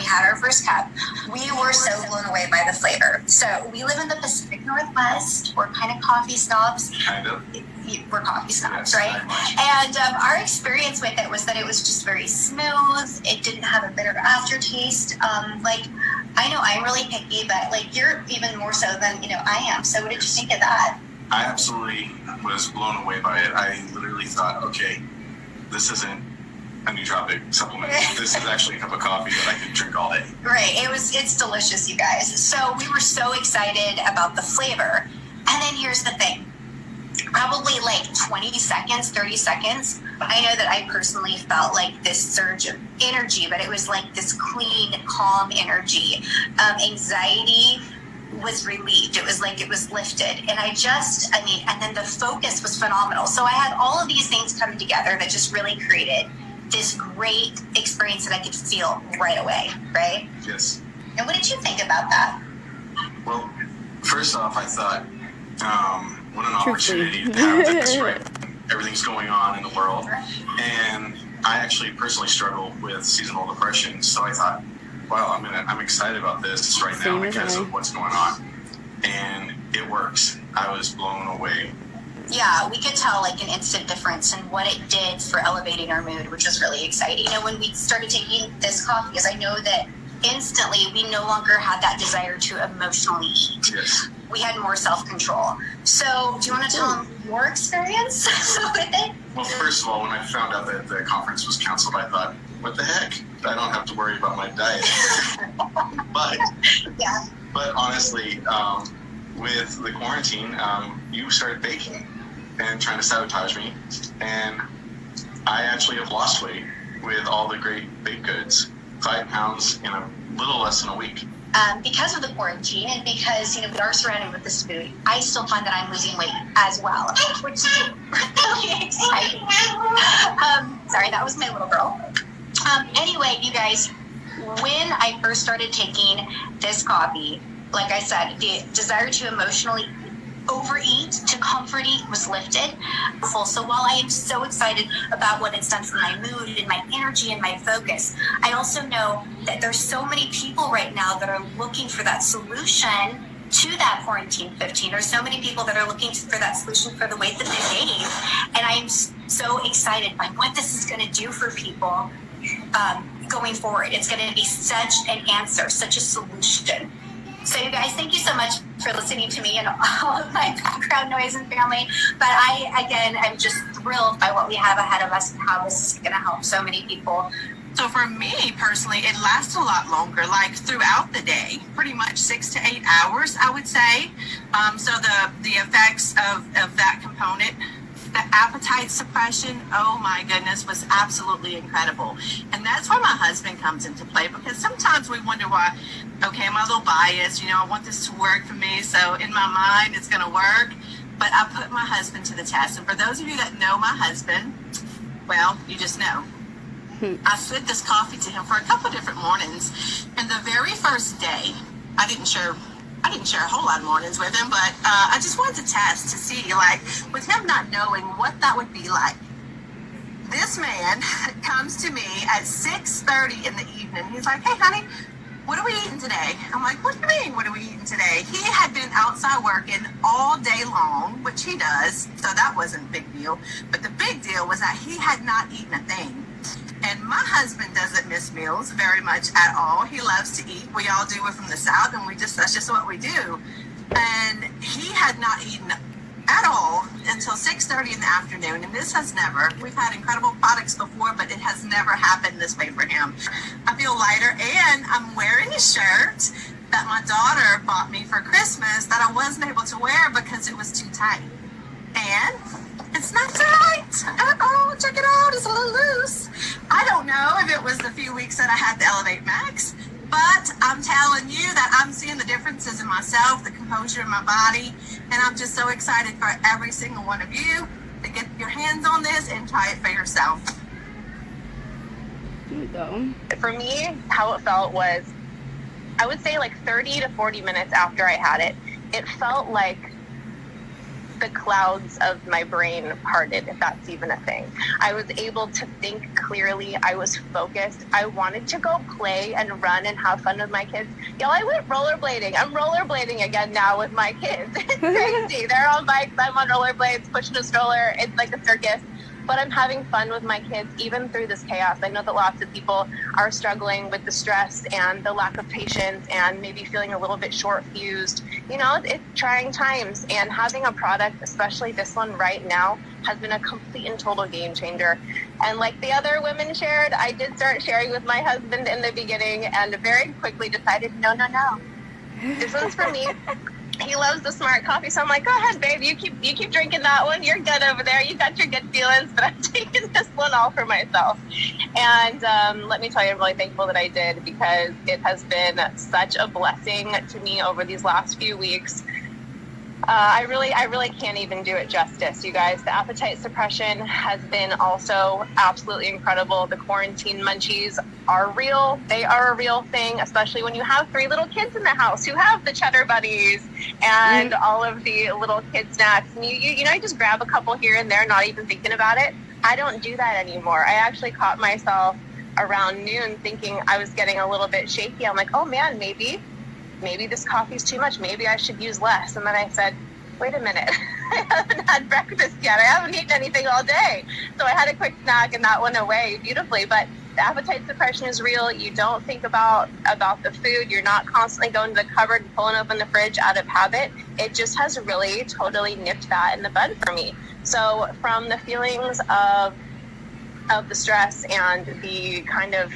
we had our first cup, we were so blown away by the flavor. So we live in the Pacific Northwest. We're kind of coffee snobs. Kind of. We're coffee snobs, Yes, right? And our experience with it was that it was just very smooth. It didn't have a bitter aftertaste. Like, I know I'm really picky, but like you're even more so than, I am. So what did you think of that? I absolutely was blown away by it. I literally thought, okay, this isn't a nootropic supplement. This is actually a cup of coffee that I could drink all day. Right. It's delicious, you guys. So we were so excited about the flavor. And then here's the thing. Probably like 20 seconds, 30 seconds, I know that I personally felt like this surge of energy, but it was like this clean, calm energy. Anxiety was relieved. It was like it was lifted. And and then the focus was phenomenal. So I had all of these things come together that just really created this great experience that I could feel right away, right? Yes. And what did you think about that? Well, first off, I thought, what an opportunity to have this, right? Everything's going on in the world. And I actually personally struggle with seasonal depression. So I thought, wow, I'm excited about this right now because of what's going on. And it works. I was blown away. Yeah, we could tell like an instant difference in what it did for elevating our mood, which was really exciting. When we started taking this coffee, because I know that instantly we no longer had that desire to emotionally eat. Yes. We had more self-control. So do you want to tell them your experience with it? Well, first of all, when I found out that the conference was canceled, I thought, what the heck? I don't have to worry about my diet. But honestly, with the quarantine, you started baking and trying to sabotage me. And I actually have lost weight with all the great baked goods, 5 pounds in a little less than a week. Because of the quarantine and because, we are surrounded with this food, I still find that I'm losing weight as well, which is really exciting. Sorry, that was my little girl. Anyway, you guys, when I first started taking this coffee, like I said, the desire to emotionally overeat, to comfort eat was lifted. So while I am so excited about what it's done for my mood and my energy and my focus, I also know that there's so many people right now that are looking for that solution to that quarantine 15. There's so many people that are looking for that solution for the weight that they gained. And I am so excited by what this is going to do for people going forward. It's going to be such an answer, such a solution. So you guys, thank you so much for listening to me and all of my background noise and family. But I'm just thrilled by what we have ahead of us and how this is going to help so many people. So for me personally, it lasts a lot longer, like throughout the day, pretty much 6 to 8 hours, I would say. So the effects of that component, the appetite suppression, oh my goodness, was absolutely incredible. And that's where my husband comes into play, because sometimes we wonder why, okay, am I a little biased? I want this to work for me, so in my mind it's going to work. But I put my husband to the test. And for those of you that know my husband, well, you just know. I fed this coffee to him for a couple of different mornings. And the very first day, I didn't share a whole lot of mornings with him, but I just wanted to test to see, with him not knowing what that would be like. This man comes to me at 6:30 in the evening. He's like, hey, honey, what are we eating today? I'm like, what do you mean, what are we eating today? He had been outside working all day long, which he does, so that wasn't a big deal. But the big deal was that he had not eaten a thing. And my husband doesn't miss meals very much at all. He loves to eat. We all do. We're from the South, and that's just what we do. And he had not eaten at all until 6:30 in the afternoon. And this has never, we've had incredible products before, but it has never happened this way for him. I feel lighter, and I'm wearing a shirt that my daughter bought me for Christmas that I wasn't able to wear because it was too tight. And it's not tight at all. Check it out. It's a little loose. I don't know if it was the few weeks that I had the Elevate Max, but I'm telling you that I'm seeing the differences in myself, the composure in my body, and I'm just so excited for every single one of you to get your hands on this and try it for yourself. Here you go. For me, how it felt was, I would say 30 to 40 minutes after I had it, it felt like the clouds of my brain parted, if that's even a thing. I was able to think clearly. I was focused. I wanted to go play and run and have fun with my kids. Y'all, I went rollerblading. I'm rollerblading again now with my kids. It's crazy. They're on bikes. I'm on rollerblades, pushing a stroller. It's like a circus. But I'm having fun with my kids, even through this chaos. I know that lots of people are struggling with the stress and the lack of patience and maybe feeling a little bit short-fused. You know, it's trying times. And having a product, especially this one right now, has been a complete and total game changer. And like the other women shared, I did start sharing with my husband in the beginning and very quickly decided, no. This one's for me. He loves the Smart Coffee, so I'm like, go ahead, babe. You keep drinking that one. You're good over there. You got your good feelings, but I'm taking this one all for myself. And let me tell you, I'm really thankful that I did, because it has been such a blessing to me over these last few weeks. I really can't even do it justice, you guys. The appetite suppression has been also absolutely incredible. The quarantine munchies are real. They are a real thing, especially when you have 3 little kids in the house who have the cheddar buddies and all of the little kid snacks. And you know, you just grab a couple here and there, not even thinking about it. I don't do that anymore. I actually caught myself around noon thinking I was getting a little bit shaky. I'm like, oh man, maybe this coffee's too much. Maybe I should use less. And then I said, wait a minute, I haven't had breakfast yet. I haven't eaten anything all day. So I had a quick snack and that went away beautifully. But the appetite suppression is real. You don't think about the food. You're not constantly going to the cupboard and pulling open the fridge out of habit. It just has really totally nipped that in the bud for me. So from the feelings of the stress and the kind of,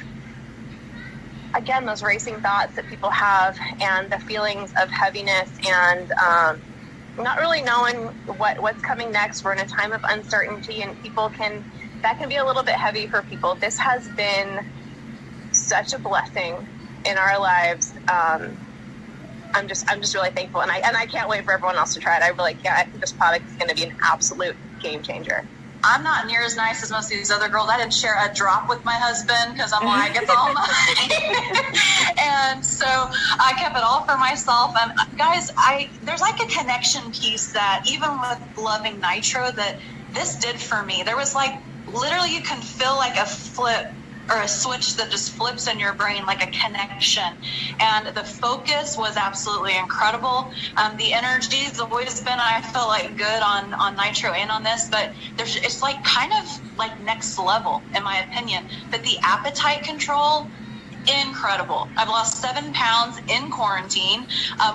again, those racing thoughts that people have and the feelings of heaviness and not really knowing what's coming next. We're in a time of uncertainty, and that can be a little bit heavy for people. This has been such a blessing in our lives. I'm just really thankful, and I can't wait for everyone else to try it. I really can't. I think this product is going to be an absolute game changer. I'm not near as nice as most of these other girls. I didn't share a drop with my husband because I'm like, it's all mine. And so I kept it all for myself. And guys, there's like a connection piece that even with loving Nitro that this did for me. There was like, literally you can feel like a flip or a switch that just flips in your brain, like a connection. And the focus was absolutely incredible. The energy's always been, I feel like, good on Nitro and on this, but it's like kind of like next level, in my opinion. But the appetite control, incredible. I've lost 7 pounds in quarantine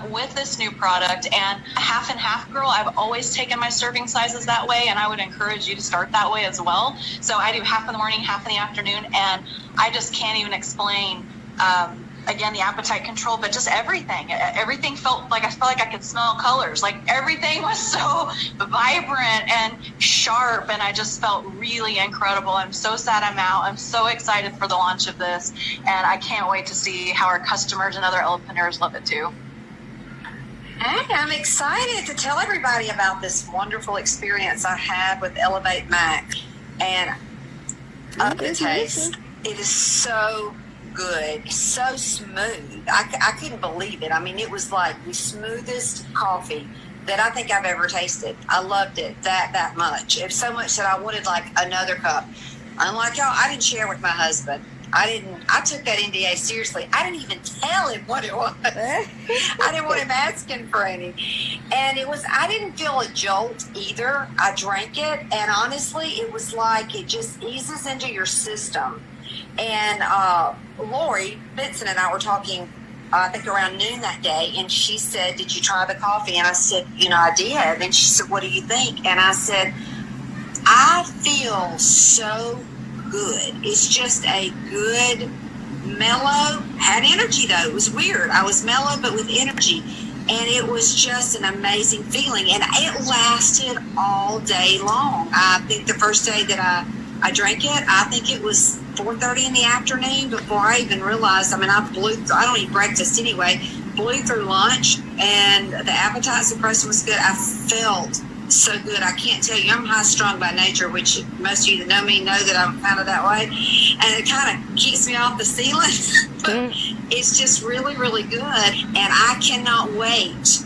with this new product, and half and half girl. I've always taken my serving sizes that way, and I would encourage you to start that way as well. So I do half in the morning, half in the afternoon, and I just can't even explain again the appetite control, but just everything felt like I could smell colors. Like everything was so vibrant and sharp, and I just felt really incredible. I'm so sad I'm out. I'm so excited for the launch of this, and I can't wait to see how our customers and other elevapreneurs love it too. Hey, I'm excited to tell everybody about this wonderful experience I had with Elevate Mac, and of the taste. It is so good, so smooth. I couldn't believe it. I mean, it was like the smoothest coffee that I think I've ever tasted. I loved it that much. It's so much that I wanted like another cup. Unlike y'all, I didn't share with my husband. I took that NDA seriously. I didn't even tell him what it was. I didn't want him asking for any. And I didn't feel a jolt either. I drank it, and honestly, it was like it just eases into your system. And Lori Benson and I were talking, I think around noon that day, and she said, did you try the coffee? And I said, I did. And she said, what do you think? And I said, I feel so good. It's just a good, mellow, had energy though. It was weird. I was mellow, but with energy. And it was just an amazing feeling. And it lasted all day long. I think the first day that I drank it, I think it was 4:30 in the afternoon before I even realized. I mean, I don't eat breakfast anyway. Blew through lunch, and the appetite suppressant was good. I felt so good. I can't tell you. I'm high strung by nature, which most of you that know me know that I'm kind of that way, and it kind of keeps me off the ceiling. But it's just really, really good, and I cannot wait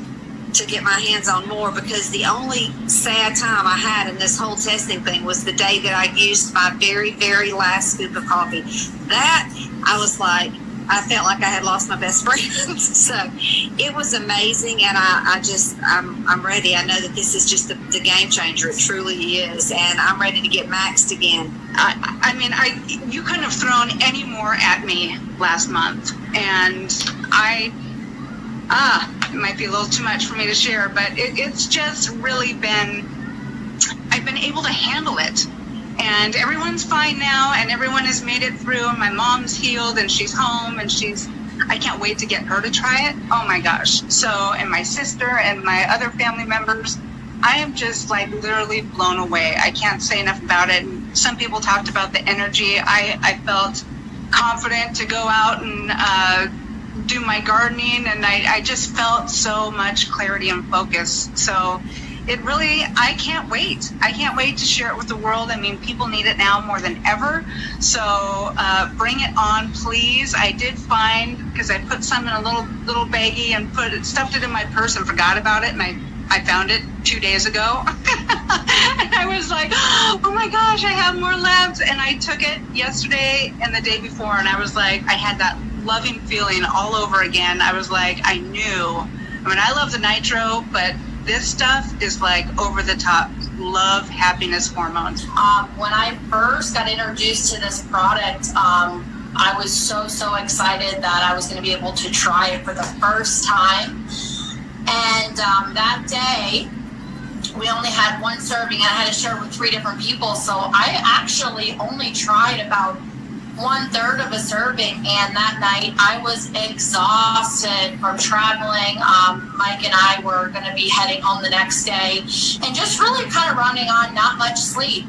to get my hands on more, because the only sad time I had in this whole testing thing was the day that I used my very, very last scoop of coffee. That, I was like, I felt like I had lost my best friend. So it was amazing, and I'm ready. I know that this is just the game changer. It truly is, and I'm ready to get maxed again. I mean, you couldn't have thrown any more at me last month, and it might be a little too much for me to share, but it's just really I've been able to handle it. And everyone's fine now, and everyone has made it through. My mom's healed, and she's home, and I can't wait to get her to try it. Oh my gosh. So, and my sister and my other family members, I am just like literally blown away. I can't say enough about it. And some people talked about the energy. I felt confident to go out and do my gardening, and I just felt so much clarity and focus. So it really, I can't wait. I can't wait to share it with the world. I mean, people need it now more than ever. So bring it on, please. I did find, because I put some in a little baggie and stuffed it in my purse and forgot about it, and I found it 2 days ago. And I was like, oh my gosh, I have more left. And I took it yesterday and the day before, and I was like, I had that loving feeling all over again. I was like, I mean, I love the nitro, but this stuff is like over the top love, happiness hormones. When I first got introduced to this product, I was so excited that I was going to be able to try it for the first time. And that day, we only had one serving, and I had to share it with 3 different people. So I actually only tried about 1/3 of a serving, and that night I was exhausted from traveling. Mike and I were going to be heading home the next day, and just really kind of running on not much sleep.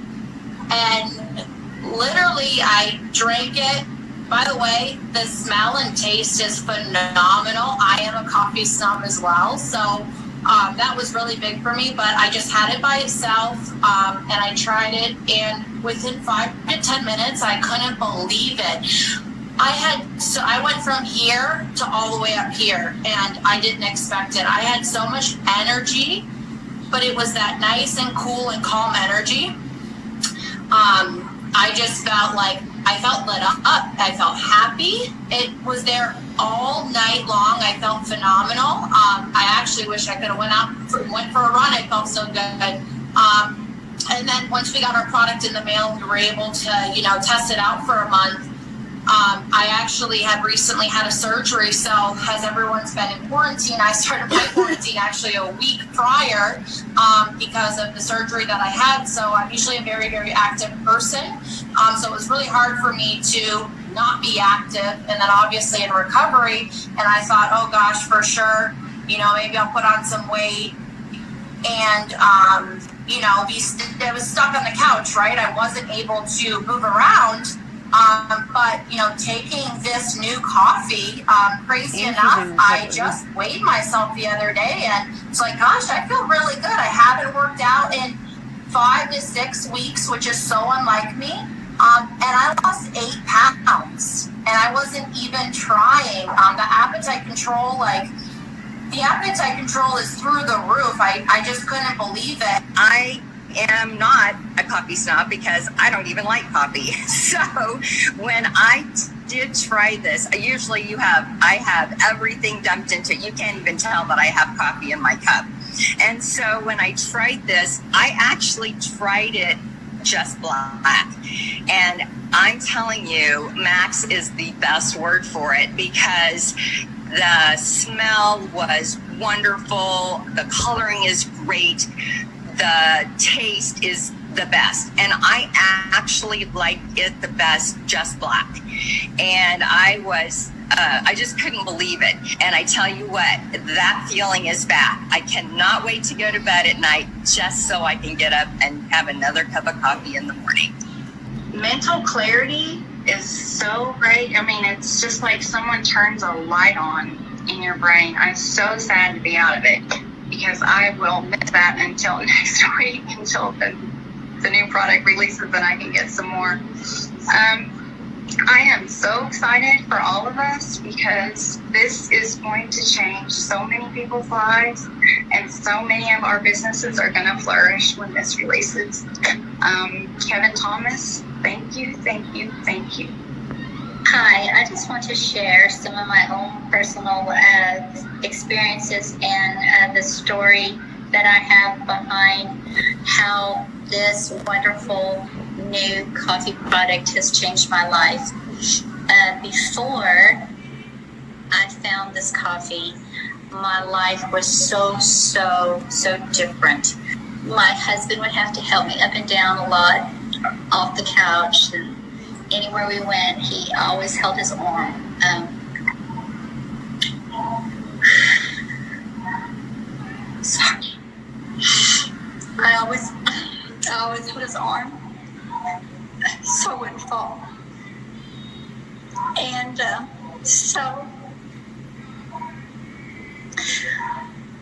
And literally I drank it. By the way, the smell and taste is phenomenal. I am a coffee snob as well, so that was really big for me. But I just had it by itself, and I tried it, and within 5 to 10 minutes, I couldn't believe it. I went from here to all the way up here, and I didn't expect it. I had so much energy, but it was that nice and cool and calm energy. I just felt like I felt lit up. I felt happy. It was there all night long. I felt phenomenal. I actually wish I could have went for a run. I felt so good. And then once we got our product in the mail, we were able to, test it out for a month. I actually had recently had a surgery, so as everyone's been in quarantine, I started my quarantine actually a week prior because of the surgery that I had. So I'm usually a very, very active person. So it was really hard for me to not be active, and then obviously in recovery. And I thought, oh gosh, for sure, maybe I'll put on some weight and, I was stuck on the couch, right? I wasn't able to move around. But taking this new coffee, crazy enough, I just weighed myself the other day, and it's like, gosh, I feel really good. I haven't worked out in 5 to 6 weeks, which is so unlike me. And I lost 8 pounds, and I wasn't even trying. The appetite control, is through the roof. I just couldn't believe it. I am not a coffee snob because I don't even like coffee. So when I did try this, I have everything dumped into it. You can't even tell that I have coffee in my cup. And so when I tried this, I actually tried it just black. And I'm telling you, Max is the best word for it, because the smell was wonderful. The coloring is great. The taste is the best. And I actually like it the best just black. And I just couldn't believe it. And I tell you what, that feeling is back. I cannot wait to go to bed at night just so I can get up and have another cup of coffee in the morning. Mental clarity is so great. I mean, it's just like someone turns a light on in your brain. I'm so sad to be out of it, because I will miss that until next week, until the new product releases and I can get some more. I am so excited for all of us because this is going to change so many people's lives, and so many of our businesses are going to flourish when this releases. Kevin Thomas, thank you, thank you, thank you. Hi, I just want to share some of my own personal experiences and the story that I have behind how this wonderful new coffee product has changed my life. Before I found this coffee, my life was so different. My husband would have to help me up and down a lot off the couch, and anywhere we went, he always held his arm. Sorry. I always held his arm so it wouldn't fall. And so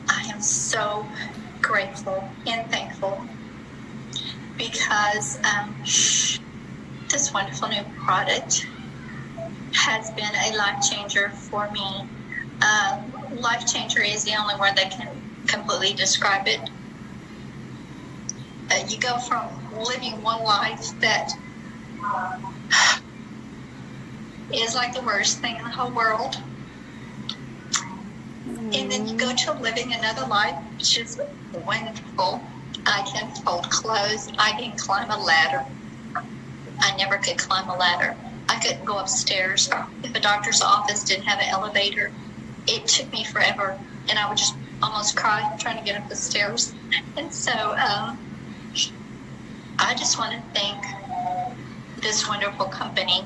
I am so grateful and thankful because this wonderful new product has been a life changer for me. Life changer is the only word that can completely describe it. You go from living one life that is like the worst thing in the whole world, and then you go to living another life which is wonderful. I can fold clothes. I can climb a ladder. I never could climb a ladder. I couldn't go upstairs. If a doctor's office didn't have an elevator, it took me forever, and I would just almost cry trying to get up the stairs. And so I just want to thank this wonderful company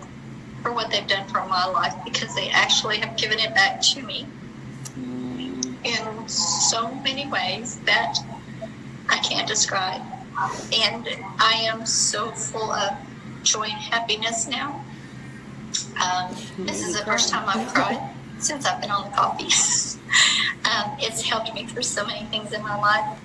for what they've done for my life, because they actually have given it back to me in so many ways that I can't describe. And I am so full of joy and happiness now. This is the first time I've cried since I've been on the coffee. It's helped me through so many things in my life.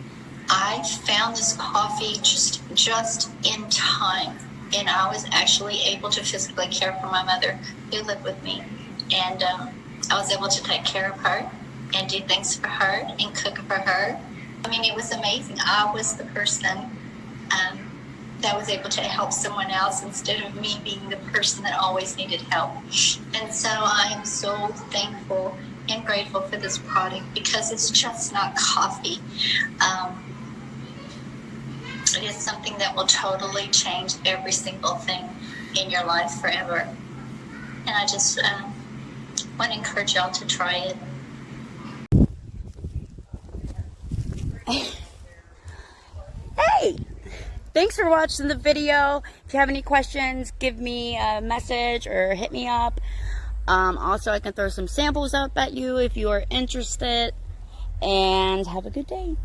I found this coffee just in time, and I was actually able to physically care for my mother who lived with me, and I was able to take care of her and do things for her and cook for her. I mean, it was amazing. I was the person that was able to help someone else instead of me being the person that always needed help. And so I am so thankful and grateful for this product, because it's just not coffee. It is something that will totally change every single thing in your life forever. And I just want to encourage y'all to try it. Hey! Thanks for watching the video. If you have any questions, give me a message or hit me up. Also, I can throw some samples up at you if you are interested. And have a good day.